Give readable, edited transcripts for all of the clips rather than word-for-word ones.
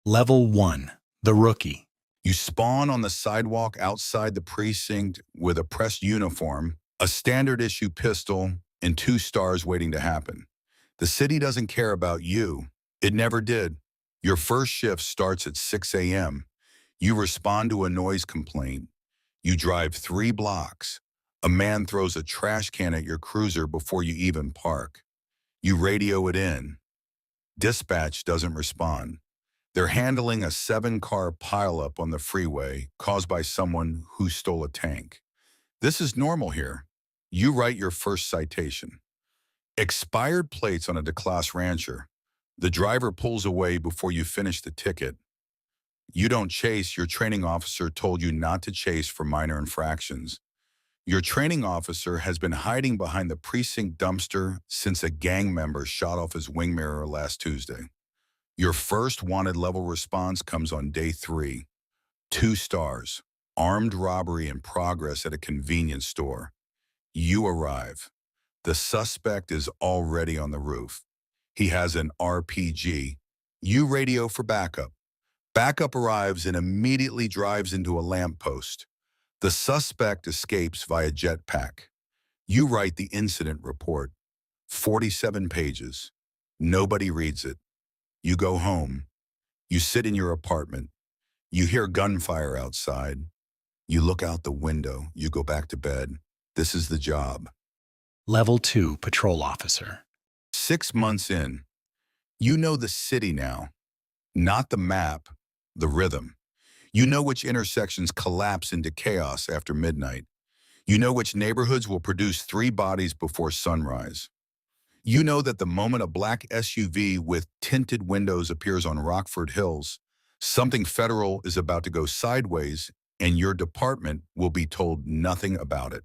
Level 1. The Rookie. You spawn on the sidewalk outside the precinct with a pressed uniform, a standard issue pistol, and 2 stars waiting to happen. The city doesn't care about you. It never did. Your first shift starts at 6 a.m. You respond to a noise complaint. You drive 3 blocks. A man throws a trash can at your cruiser before you even park. You radio it in. Dispatch doesn't respond. They're handling a 7-car pileup on the freeway caused by someone who stole a tank. This is normal here. You write your first citation. Expired plates on a DeClass Rancher. The driver pulls away before you finish the ticket. You don't chase. Your training officer told you not to chase for minor infractions. Your training officer has been hiding behind the precinct dumpster since a gang member shot off his wing mirror last Tuesday. Your first wanted level response comes on day 3. 2 stars. Armed robbery in progress at a convenience store. You arrive. The suspect is already on the roof. He has an RPG. You radio for backup. Backup arrives and immediately drives into a lamppost. The suspect escapes via jetpack. You write the incident report. 47 pages. Nobody reads it. You go home. You sit in your apartment. You hear gunfire outside. You look out the window. You go back to bed. This is the job. Level 2. Patrol Officer. 6 months in. You know the city now. Not the map, the rhythm. You know which intersections collapse into chaos after midnight. You know which neighborhoods will produce 3 bodies before sunrise. You know that the moment a black SUV with tinted windows appears on Rockford Hills, something federal is about to go sideways and your department will be told nothing about it.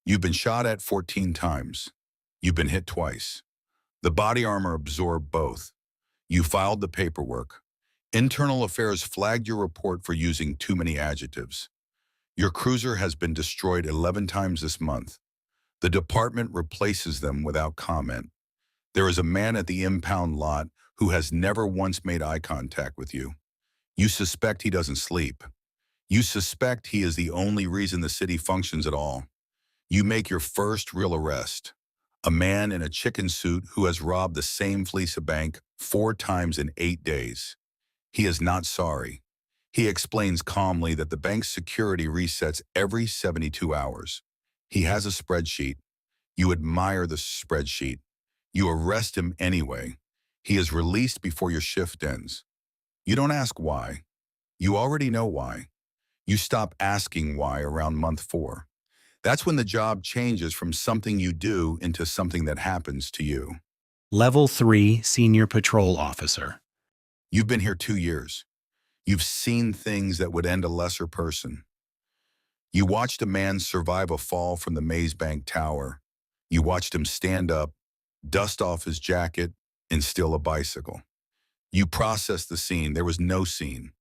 You've been shot at 14 times. You've been hit twice. The body armor absorbed both. You filed the paperwork. Internal Affairs flagged your report for using too many adjectives. Your cruiser has been destroyed 11 times this month. The department replaces them without comment. There is a man at the impound lot who has never once made eye contact with you. You suspect he doesn't sleep. You suspect he is the only reason the city functions at all. You make your first real arrest. A man in a chicken suit who has robbed the same Fleeca bank 4 times in 8 days. He is not sorry. He explains calmly that the bank's security resets every 72 hours. He has a spreadsheet. You admire the spreadsheet. You arrest him anyway. He is released before your shift ends. You don't ask why. You already know why. You stop asking why around month 4. That's when the job changes from something you do into something that happens to you. Level 3. Senior Patrol Officer. You've been here 2 years. You've seen things that would end a lesser person. You watched a man survive a fall from the Maze Bank Tower. You watched him stand up, dust off his jacket, and steal a bicycle. You processed the scene. There was no scene.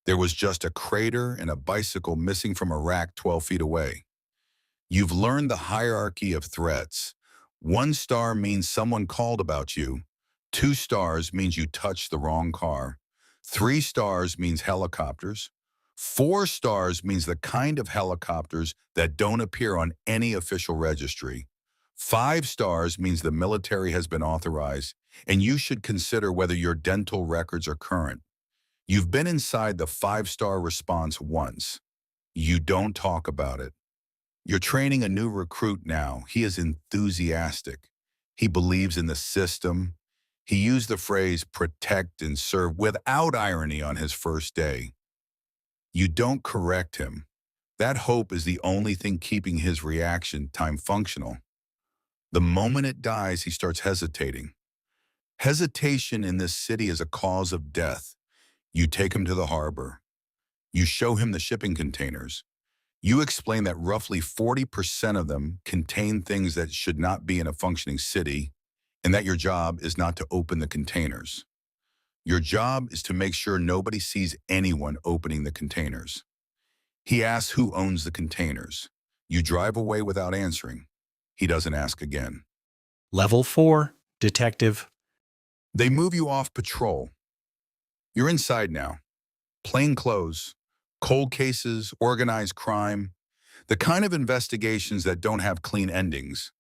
There was just a crater and a bicycle missing from a rack 12 feet away. You've learned the hierarchy of threats. 1 star means someone called about you. 2 stars means you touched the wrong car. 3 stars means helicopters. 4 stars means the kind of helicopters that don't appear on any official registry. 5 stars means the military has been authorized, and you should consider whether your dental records are current. You've been inside the 5-star response once. You don't talk about it. You're training a new recruit now. He is enthusiastic. He believes in the system. He used the phrase protect and serve without irony on his first day. You don't correct him. That hope is the only thing keeping his reaction time functional. The moment it dies, he starts hesitating. Hesitation in this city is a cause of death. You take him to the harbor. You show him the shipping containers. You explain that roughly 40% of them contain things that should not be in a functioning city, and that your job is not to open the containers. Your job is to make sure nobody sees anyone opening the containers. He asks who owns the containers. You drive away without answering. He doesn't ask again. Level 4. Detective. They move you off patrol. You're inside now. Plain clothes, cold cases, organized crime, the kind of investigations that don't have clean endings.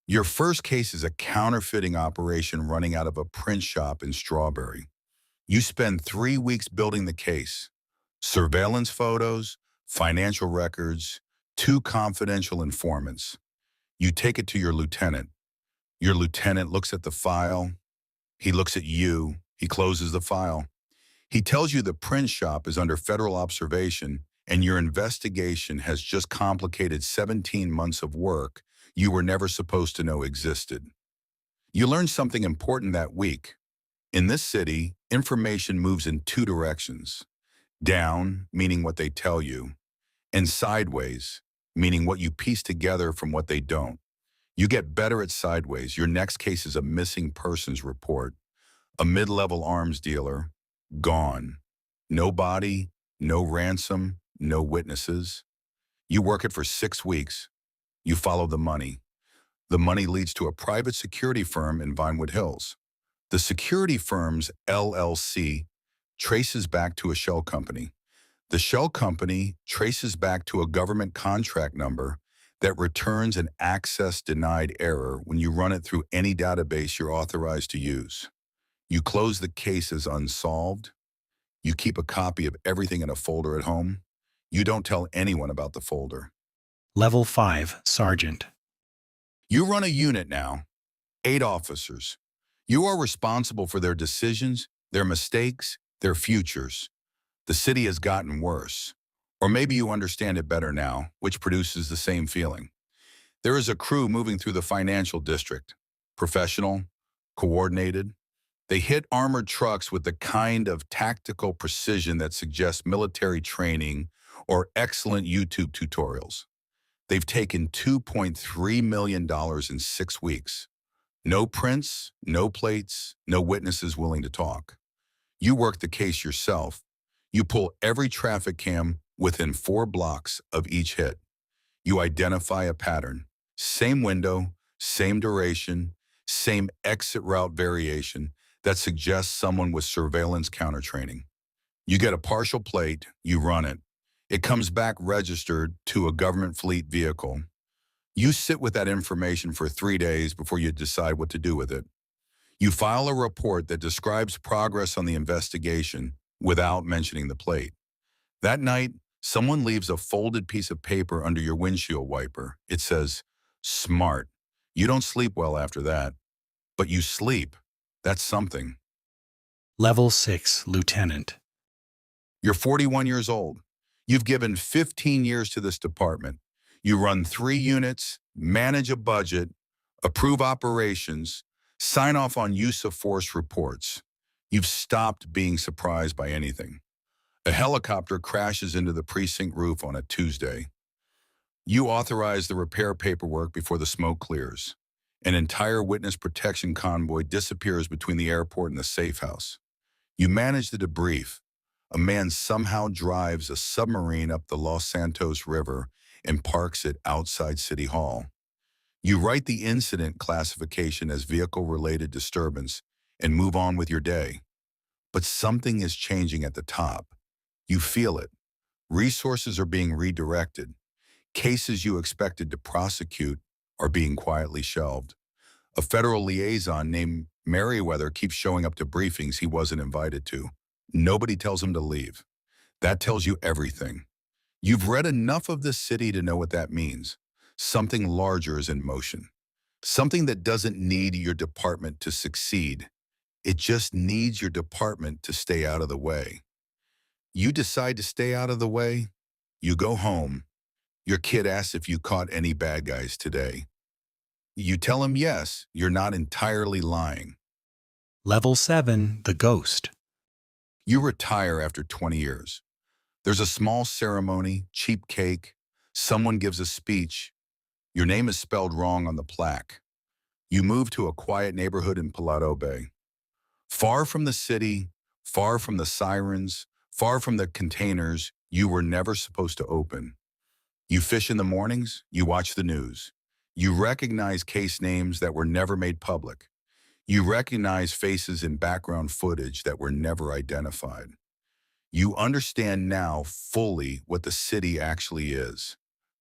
Your first case is a counterfeiting operation running out of a print shop in Strawberry. You spend 3 weeks building the case. Surveillance photos, financial records, 2 confidential informants. You take it to your lieutenant. Your lieutenant looks at the file. He looks at you. He closes the file. He tells you the print shop is under federal observation and your investigation has just complicated 17 months of work you were never supposed to know existed. You learn something important that week. In this city, information moves in 2 directions. Down, meaning what they tell you, and sideways, meaning what you piece together from what they don't. You get better at sideways. Your next case is a missing persons report. A mid-level arms dealer, gone. No body, no ransom, no witnesses. You work it for 6 weeks. You follow the money. The money leads to a private security firm in Vinewood Hills. The security firm's LLC traces back to a shell company. The shell company traces back to a government contract number that returns an access denied error when you run it through any database you're authorized to use. You close the case as unsolved. You keep a copy of everything in a folder at home. You don't tell anyone about the folder. Level 5, Sergeant. You run a unit now, 8 officers. You are responsible for their decisions, their mistakes, their futures. The city has gotten worse. Or maybe you understand it better now, which produces the same feeling. There is a crew moving through the financial district. Professional, coordinated. They hit armored trucks with the kind of tactical precision that suggests military training or excellent YouTube tutorials. They've taken $2.3 million in 6 weeks. No prints, no plates, no witnesses willing to talk. You work the case yourself. You pull every traffic cam within 4 blocks of each hit. You identify a pattern. Same window, same duration, same exit route variation that suggests someone with surveillance counter training. You get a partial plate, you run it. It comes back registered to a government fleet vehicle. You sit with that information for 3 days before you decide what to do with it. You file a report that describes progress on the investigation without mentioning the plate. That night, someone leaves a folded piece of paper under your windshield wiper. It says, "Smart." You don't sleep well after that, but you sleep. That's something. Level 6, Lieutenant. You're 41 years old. You've given 15 years to this department. You run 3 units, manage a budget, approve operations, sign off on use of force reports. You've stopped being surprised by anything. A helicopter crashes into the precinct roof on a Tuesday. You authorize the repair paperwork before the smoke clears. An entire witness protection convoy disappears between the airport and the safe house. You manage the debrief. A man somehow drives a submarine up the Los Santos River and parks it outside City Hall. You write the incident classification as vehicle-related disturbance and move on with your day. But something is changing at the top. You feel it. Resources are being redirected. Cases you expected to prosecute are being quietly shelved. A federal liaison named Merriweather keeps showing up to briefings he wasn't invited to. Nobody tells him to leave. That tells you everything. You've read enough of this city to know what that means. Something larger is in motion. Something that doesn't need your department to succeed. It just needs your department to stay out of the way. You decide to stay out of the way. You go home. Your kid asks if you caught any bad guys today. You tell him yes, you're not entirely lying. Level 7, The Ghost. You retire after 20 years. There's a small ceremony, cheap cake. Someone gives a speech. Your name is spelled wrong on the plaque. You move to a quiet neighborhood in Palato Bay. Far from the city, far from the sirens, far from the containers you were never supposed to open. You fish in the mornings, you watch the news. You recognize case names that were never made public. You recognize faces in background footage that were never identified. You understand now fully what the city actually is.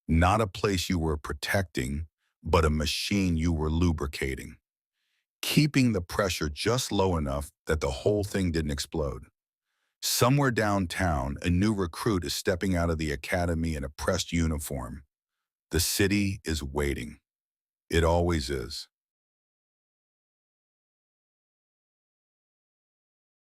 Not a place you were protecting, but a machine you were lubricating, keeping the pressure just low enough that the whole thing didn't explode. Somewhere downtown, a new recruit is stepping out of the academy in a pressed uniform. The city is waiting. It always is.